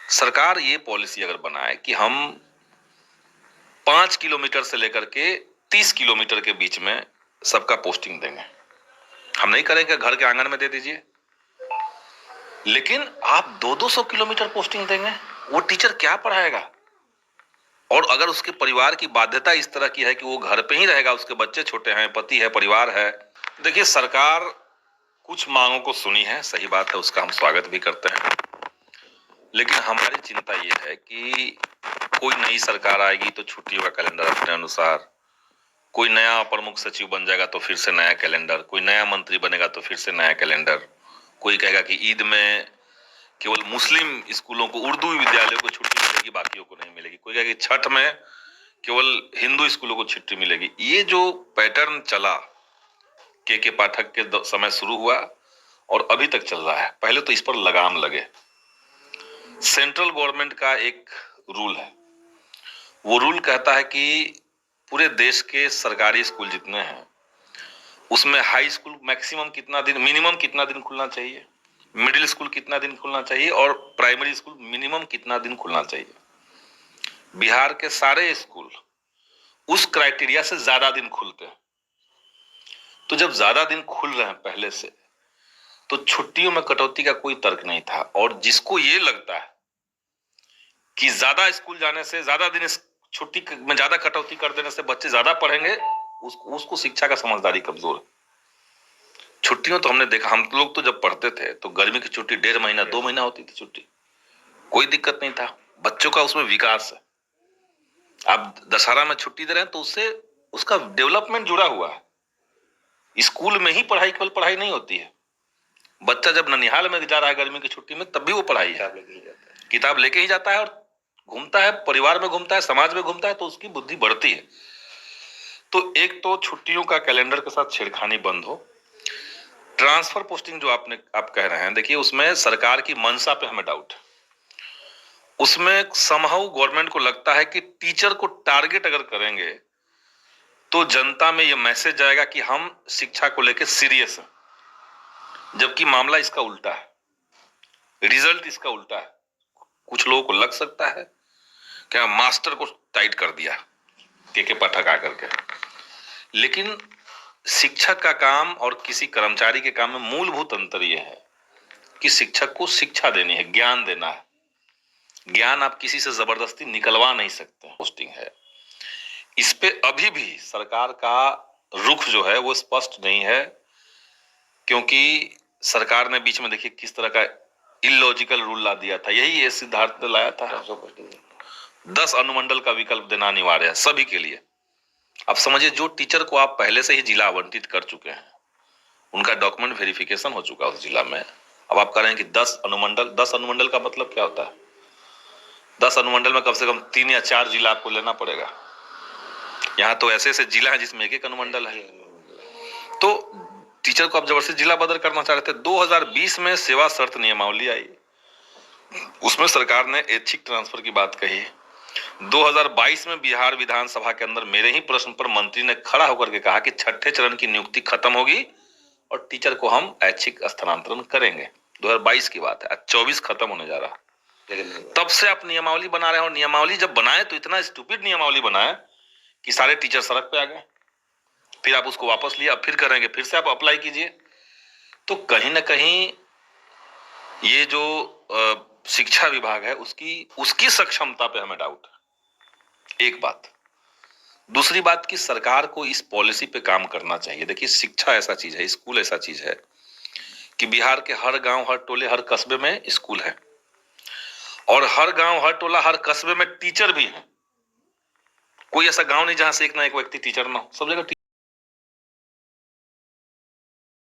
सरकार ये पॉलिसी अगर बनाए कि हम 5 किलोमीटर से लेकर के 30 किलोमीटर के बीच में सबका पोस्टिंग देंगे। हम नहीं करेंगे घर के आंगन में दे दीजिए, लेकिन आप 200-200 किलोमीटर पोस्टिंग देंगे, वो टीचर क्या पढ़ाएगा? और अगर उसके परिवार की बाध्यता इस तरह की है कि वो घर पे ही रहेगा, उसके बच्चे छोटे हैं, पति है, परिवार है। देखिए, सरकार कुछ मांगों को सुनी है, सही बात है, उसका हम स्वागत भी करते हैं। लेकिन हमारी चिंता ये है कि कोई नई सरकार आएगी तो छुट्टियों का कैलेंडर अपने अनुसार, कोई नया प्रमुख सचिव बन जाएगा तो फिर से नया कैलेंडर, कोई नया मंत्री बनेगा तो फिर से नया कैलेंडर, कोई कहेगा कि ईद में केवल मुस्लिम स्कूलों को, उर्दू विद्यालयों को छुट्टी मिलेगी, बाकियों को नहीं मिलेगी, कोई कहेगा कि छठ में केवल हिंदू स्कूलों को छुट्टी मिलेगी। ये जो पैटर्न चला, के पाठक के समय शुरू हुआ और अभी तक चल रहा है, पहले तो इस पर लगाम लगे। सेंट्रल गवर्नमेंट का एक रूल है, वो रूल कहता है कि पूरे देश के सरकारी स्कूल जितने हैं उसमें हाई स्कूल मैक्सिमम कितना दिन, मिनिमम कितना दिन खुलना चाहिए, मिडिल स्कूल कितना दिन खुलना चाहिए और प्राइमरी स्कूल मिनिमम कितना दिन खुलना चाहिए। बिहार के सारे स्कूल उस क्राइटेरिया से ज्यादा दिन खुलते हैं। तो जब ज्यादा दिन खुल रहे हैं पहले से, तो छुट्टियों में कटौती का कोई तर्क नहीं था। और जिसको ये लगता है कि ज्यादा स्कूल जाने से, ज्यादा दिन छुट्टी में ज्यादा कटौती कर देने से बच्चे ज्यादा पढ़ेंगे, उसको शिक्षा का समझदारी कमजोर है। छुट्टियों तो हमने देखा, हम लोग तो जब पढ़ते थे तो गर्मी की छुट्टी 1.5 महीना 2 महीना होती थी छुट्टी, कोई दिक्कत नहीं था, बच्चों का उसमें विकास है। आप दशहरा में छुट्टी दे रहे हैं तो उससे उसका डेवलपमेंट जुड़ा हुआ है। स्कूल में ही पढ़ाई, केवल पढ़ाई नहीं होती है। बच्चा जब ननिहाल में जा रहा है गर्मी की छुट्टी में, तब भी वो पढ़ाई है, किताब लेके ही जाता है और घूमता है, परिवार में घूमता है, समाज में घूमता है, तो उसकी बुद्धि बढ़ती है। तो एक तो छुट्टियों का कैलेंडर के साथ छेड़खानी बंद हो। ट्रांसफर पोस्टिंग जो आप कह रहे हैं, देखिए उसमें सरकार की मंशा पे हमें डाउट है। उसमें समहाउ गवर्नमेंट को लगता है कि टीचर को टारगेट अगर करेंगे तो जनता में यह मैसेज जाएगा कि हम शिक्षा को लेकर सीरियस हैं, जबकि मामला इसका उल्टा है, रिजल्ट इसका उल्टा है। कुछ लोगों को लग सकता है क्या मास्टर को टाइट कर दिया के पाठक आकर के, लेकिन शिक्षक का काम और किसी कर्मचारी के काम में मूलभूत अंतर यह है कि शिक्षक को शिक्षा देनी है, ज्ञान देना है। ज्ञान आप किसी से जबरदस्ती निकलवा नहीं सकते। पोस्टिंग है, इस पे अभी भी सरकार का रुख जो है वो स्पष्ट नहीं है, क्योंकि सरकार ने बीच में देखिए किस तरह का इलॉजिकल रूल ला दिया था। यही ये सिद्धार्थ ने लाया था, 10 अनुमंडल का विकल्प देना अनिवार्य है सभी के लिए। अब समझिए, जो टीचर को आप पहले से ही जिला आवंटित कर चुके हैं, उनका डॉक्यूमेंट वेरिफिकेशन हो चुका है उस जिला में, अब आप कह रहे हैं कि 10 अनुमंडल। 10 अनुमंडल का मतलब क्या होता है? 10 अनुमंडल में कम से कम 3 या 4 जिला आपको लेना पड़ेगा। यहाँ तो ऐसे ऐसे जिला है जिसमें एक अनुमंडल है। तो टीचर को आप जबरदस्ती जिला बदल करना चाह रहे थे। 2020 में सेवा शर्त नियमावली आई, उसमें सरकार ने ऐच्छिक ट्रांसफर की बात कही। 2022 में बिहार विधानसभा के अंदर मेरे ही प्रश्न पर मंत्री ने खड़ा होकर के कहा कि छठे चरण की नियुक्ति खत्म होगी और टीचर को हम ऐच्छिक स्थानांतरण करेंगे। 2022 की बात है, आज 24 खत्म होने जा रहा है। तब से आप नियमावली बना रहे हो। नियमावली जब बनाए तो इतना स्टूपिड नियमावली बनाए कि सारे टीचर सड़क पे आ गए। फिर आप उसको वापस लिया, फिर करेंगे, फिर से आप अप्लाई कीजिए। तो कहीं ना कहीं ये जो शिक्षा विभाग है उसकी सक्षमता पे हमें डाउट है, एक बात। दूसरी बात कि सरकार को इस पॉलिसी पे काम करना चाहिए। देखिए, शिक्षा ऐसा चीज है, स्कूल ऐसा चीज है कि बिहार के हर गांव, हर टोले, हर कस्बे में स्कूल है, और हर गांव, हर टोला, हर कस्बे में टीचर भी है। कोई ऐसा गांव नहीं जहां से एक ना एक व्यक्ति टीचर ना हो, सब जगह